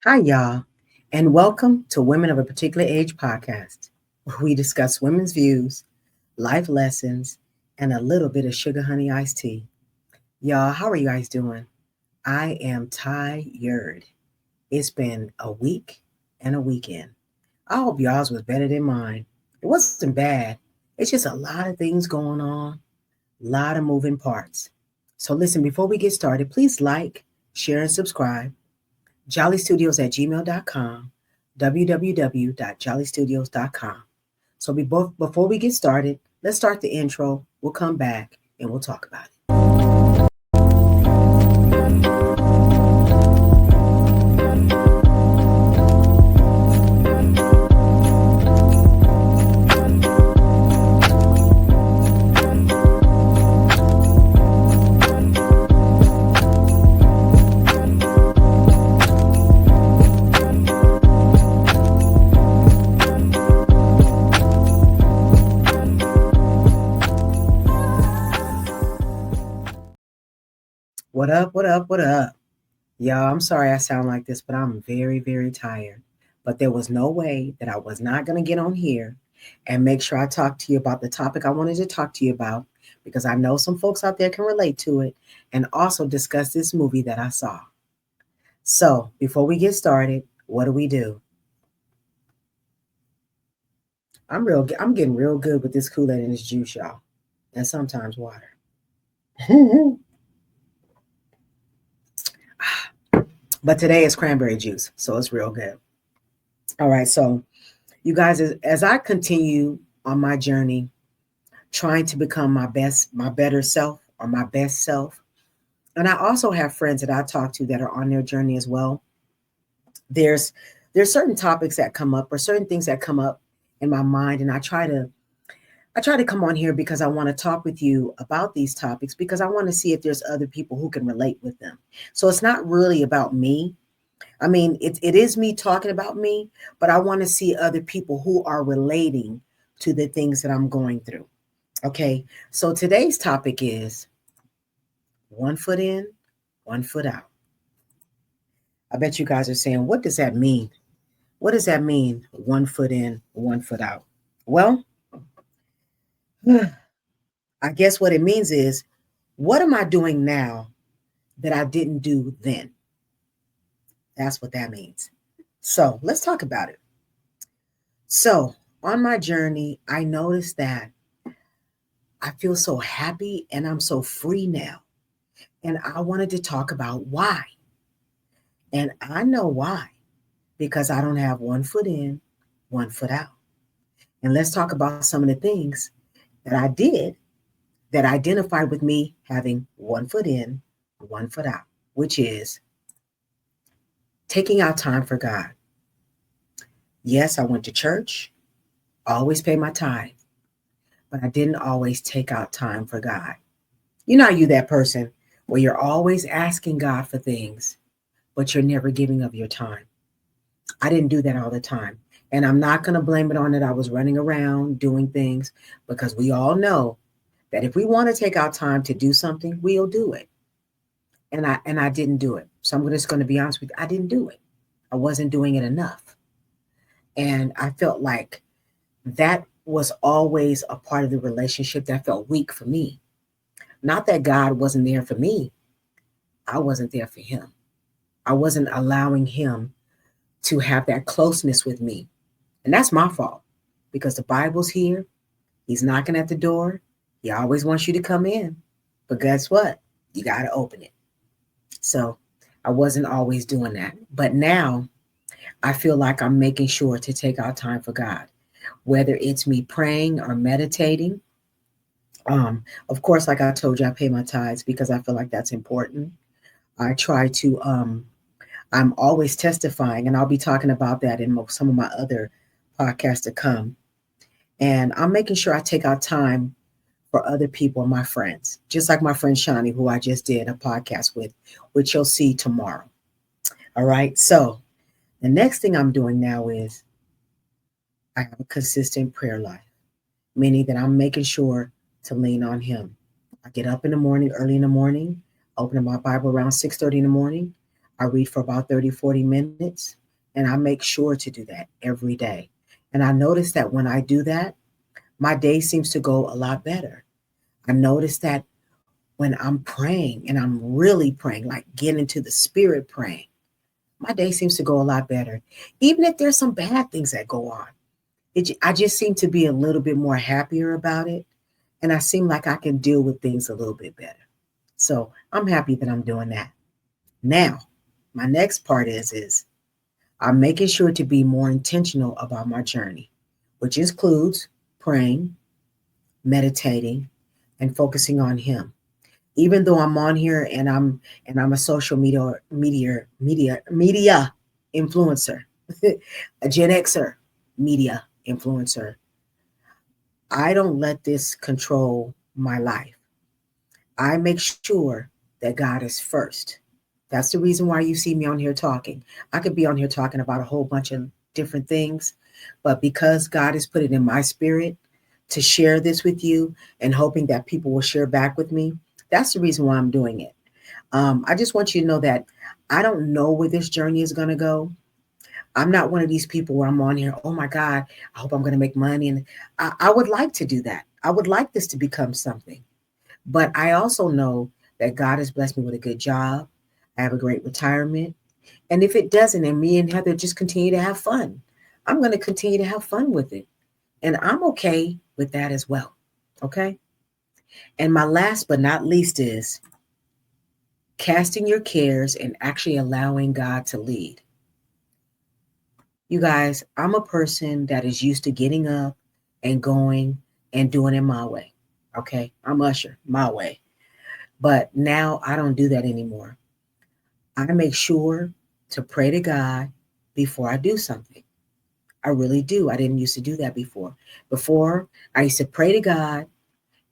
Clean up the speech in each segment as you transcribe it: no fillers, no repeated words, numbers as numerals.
Hi, y'all, and welcome to Women of a Particular Age podcast, where we discuss women's views, life lessons, and a little bit of sugar honey iced tea. Y'all, how are you guys doing? I am tired. It's been a week and a weekend. I hope y'all's was better than mine. It wasn't bad. It's just a lot of things going on, a lot of moving parts. So listen, before we get started, please like, share, and subscribe jollystudios at gmail.com, www.jollystudios.com. So before we get started, let's start the intro. We'll come back and we'll talk about it. What up, what up, what up? Y'all, I'm sorry I sound like this, but I'm very, very tired. But there was no way that I was not going to get on here and make sure I talk to you about the topic I wanted to talk to you about because I know some folks out there can relate to it and also discuss this movie that I saw. So before we get started, what do? I'm getting real good with this Kool-Aid and this juice, y'all. And sometimes water. But today is cranberry juice, so it's real good. All right, so you guys, as I continue on my journey, trying to become my better self or my best self, and I also have friends that I talk to that are on their journey as well. There's there's certain topics that come up or certain things that come up in my mind, and I try to come on here because I want to talk with you about these topics because I want to see if there's other people who can relate with them. So it's not really about me. I mean, it is me talking about me, but I want to see other people who are relating to the things that I'm going through. Okay. So today's topic is one foot in, one foot out. I bet you guys are saying, what does that mean? What does that mean? One foot in, one foot out. Well, I guess what it means is, what am I doing now that I didn't do then? That's what that means. So let's talk about it. So on my journey, I noticed that I feel so happy and I'm so free now. And I wanted to talk about why. And I know why, because I don't have one foot in, one foot out. And let's talk about some of the things that I did that identified with me having one foot in, one foot out, which is taking out time for God. Yes, I went to church, always pay my tithe, but I didn't always take out time for God. You know, you that person where you're always asking God for things, but you're never giving of your time. I didn't do that all the time. And I'm not going to blame it on it. I was running around doing things because we all know that if we want to take out time to do something, we'll do it. And I didn't do it. So I'm just going to be honest with you. I didn't do it. I wasn't doing it enough. And I felt like that was always a part of the relationship that felt weak for me. Not that God wasn't there for me. I wasn't there for him. I wasn't allowing him to have that closeness with me. And that's my fault because the Bible's here. He's knocking at the door. He always wants you to come in. But guess what? You got to open it. So I wasn't always doing that. But now I feel like I'm making sure to take out time for God, whether it's me praying or meditating. Of course, like I told you, I pay my tithes because I feel like that's important. I try to, I'm always testifying, and I'll be talking about that in some of my other podcasts to come. And I'm making sure I take out time for other people, my friends, just like my friend Shani, who I just did a podcast with, which you'll see tomorrow. All right. So the next thing I'm doing now is I have a consistent prayer life, meaning that I'm making sure to lean on him. I get up in the morning, early in the morning, open my Bible around 6:30 in the morning. I read for about 30, 40 minutes, and I make sure to do that every day. And I notice that when I do that, my day seems to go a lot better. I notice that when I'm praying and I'm really praying, like getting into the spirit praying, my day seems to go a lot better. Even if there's some bad things that go on, I just seem to be a little bit more happier about it. And I seem like I can deal with things a little bit better. So I'm happy that I'm doing that. Now, my next part is I'm making sure to be more intentional about my journey, which includes praying, meditating, and focusing on Him. Even though I'm on here and I'm a social media influencer, a Gen Xer media influencer, I don't let this control my life. I make sure that God is first. That's the reason why you see me on here talking. I could be on here talking about a whole bunch of different things, but because God has put it in my spirit to share this with you and hoping that people will share back with me, that's the reason why I'm doing it. I just want you to know that I don't know where this journey is going to go. I'm not one of these people where I'm on here, oh my God, I hope I'm going to make money. And I would like to do that. I would like this to become something. But I also know that God has blessed me with a good job. I have a great retirement. And if it doesn't, and me and Heather just continue to have fun, I'm going to continue to have fun with it. And I'm okay with that as well. Okay. And my last but not least is casting your cares and actually allowing God to lead. You guys, I'm a person that is used to getting up and going and doing it my way. Okay. I'm Usher, my way. But now I don't do that anymore. I make sure to pray to God before I do something. I really do. I didn't used to do that before. Before, I used to pray to God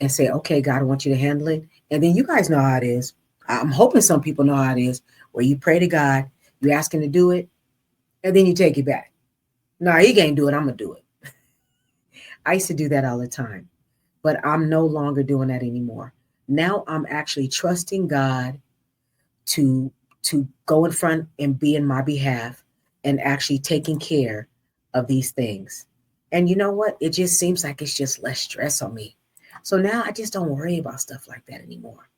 and say, okay, God, I want you to handle it. And then you guys know how it is. I'm hoping some people know how it is, where you pray to God, you ask Him to do it, and then you take it back. No, He can't do it. I'm going to do it. I used to do that all the time, but I'm no longer doing that anymore. Now I'm actually trusting God to go in front and be in my behalf and actually taking care of these things. And you know what? It just seems like it's just less stress on me. So now I just don't worry about stuff like that anymore.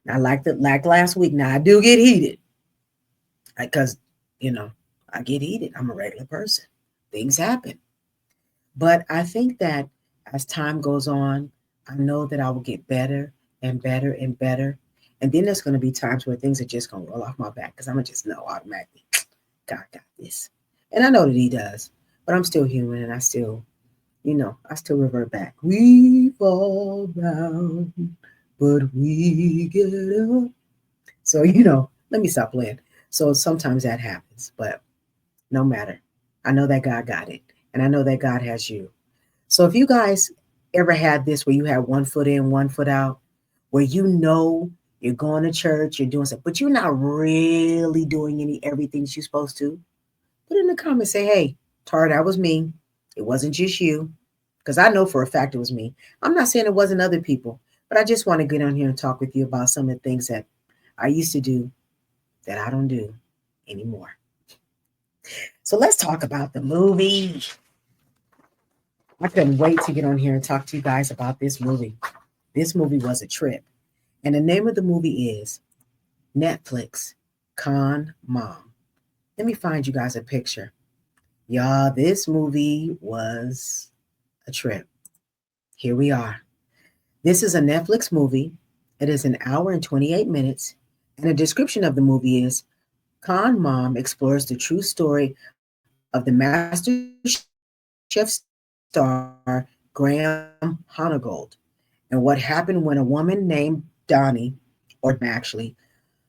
Now, like last week, now I do get heated because you know I get heated. I'm a regular person. Things happen. But I think that as time goes on, I know that I will get better and better and better. And then there's going to be times where things are just going to roll off my back because I'm going to just know automatically, God got this. And I know that He does, but I'm still human and I still revert back. We fall down, but we get up. So, let me stop playing. So sometimes that happens, but no matter. I know that God got it. And I know that God has you. So if you guys ever had this where you had one foot in, one foot out, where you're going to church, you're doing stuff, but you're not really doing everything you're supposed to, put in the comments, say, hey, Tara, that was me. It wasn't just you. Because I know for a fact it was me. I'm not saying it wasn't other people, but I just want to get on here and talk with you about some of the things that I used to do that I don't do anymore. So let's talk about the movie. I couldn't wait to get on here and talk to you guys about this movie. This movie was a trip. And the name of the movie is Netflix Con Mom. Let me find you guys a picture. Y'all, this movie was a trip. Here we are. This is a Netflix movie. It is an hour and 28 minutes. And the description of the movie is Con Mom explores the true story of the MasterChef star Graham Honegold and what happened when a woman named Donnie, or Donna actually,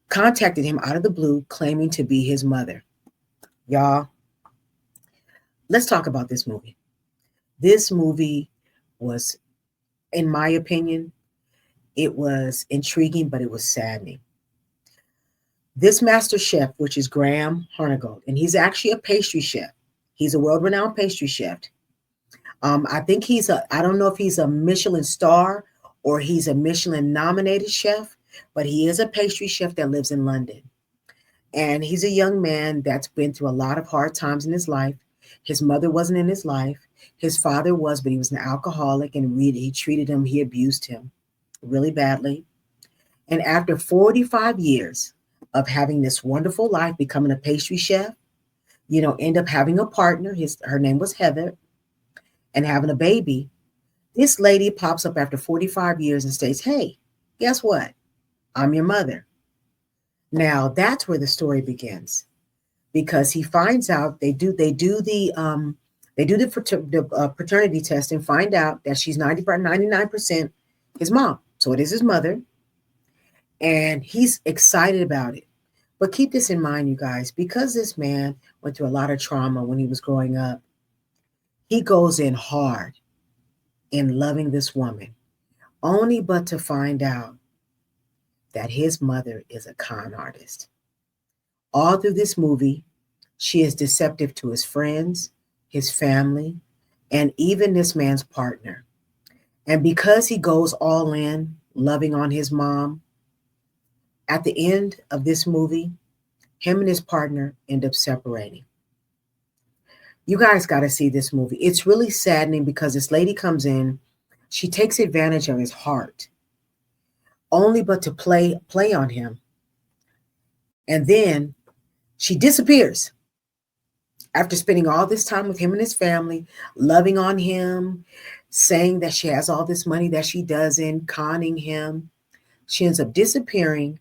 contacted him out of the blue claiming to be his mother. Y'all, let's talk about this movie. This movie was, in my opinion, it was intriguing, but it was saddening. This master chef, which is Graham Honegold, and he's actually a pastry chef. He's a world-renowned pastry chef. I think I don't know if he's a Michelin star or he's a Michelin nominated chef, but he is a pastry chef that lives in London. And he's a young man that's been through a lot of hard times in his life. His mother wasn't in his life. His father was, but he was an alcoholic, and really, he treated him, he abused him really badly. And after 45 years of having this wonderful life, becoming a pastry chef, end up having a partner, her name was Heather, and having a baby, this lady pops up after 45 years and states, "Hey, guess what? I'm your mother." Now that's where the story begins, because he finds out they do the paternity test and find out that she's 99% his mom. So it is his mother, and he's excited about it. But keep this in mind, you guys, because this man went through a lot of trauma when he was growing up, he goes in hard in loving this woman, only but to find out that his mother is a con artist. All through this movie, she is deceptive to his friends, his family, and even this man's partner. And because he goes all in, loving on his mom, at the end of this movie, him and his partner end up separating. You guys got to see this movie. It's really saddening because this lady comes in, she takes advantage of his heart, only but to play on him. And then she disappears after spending all this time with him and his family, loving on him, saying that she has all this money that she doesn't, conning him. She ends up disappearing.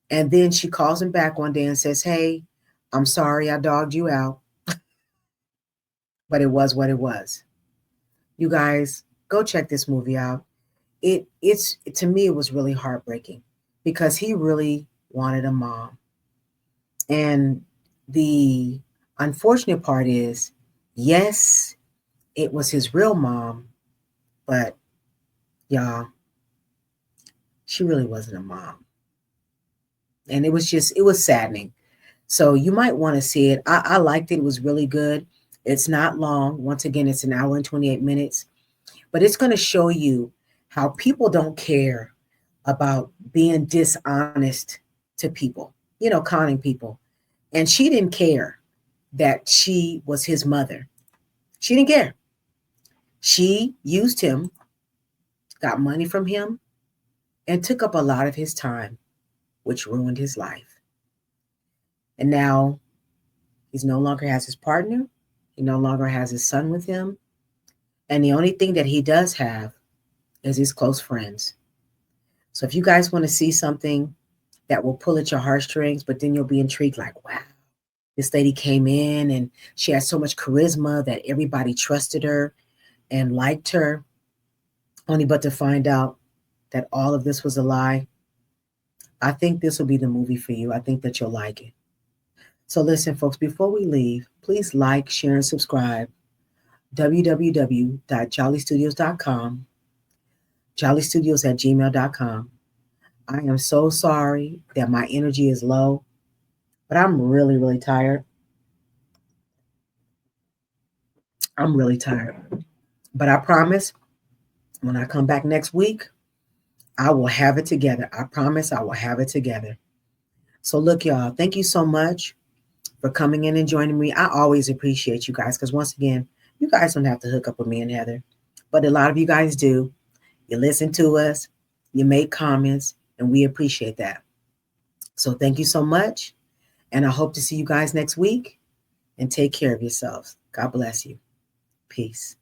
And then she calls him back one day and says, "Hey, I'm sorry I dogged you out." But it was what it was. You guys, go check this movie out. It's to me, it was really heartbreaking because he really wanted a mom. And the unfortunate part is, yes, it was his real mom, but y'all, she really wasn't a mom. And it was saddening. So you might want to see it. I liked it. It was really good. It's not long. Once again, it's an hour and 28 minutes, but it's going to show you how people don't care about being dishonest to people, conning people. And she didn't care that she was his mother. She didn't care. She used him, got money from him, and took up a lot of his time, which ruined his life. And now he's no longer has his partner. He no longer has his son with him. And the only thing that he does have is his close friends. So if you guys want to see something that will pull at your heartstrings, but then you'll be intrigued, like, wow, this lady came in and she had so much charisma that everybody trusted her and liked her, only but to find out that all of this was a lie. I think this will be the movie for you. I think that you'll like it. So listen, folks, before we leave, please like, share, and subscribe. www.jollystudios.com, jollystudios@gmail.com. I am so sorry that my energy is low, but I'm really, really tired. I'm really tired. But I promise when I come back next week, I will have it together. I promise I will have it together. So look, y'all, thank you so much for coming in and joining me. I always appreciate you guys because once again, you guys don't have to hook up with me and Heather, but a lot of you guys do. You listen to us, you make comments, and we appreciate that. So thank you so much. And I hope to see you guys next week, and take care of yourselves. God bless you. Peace.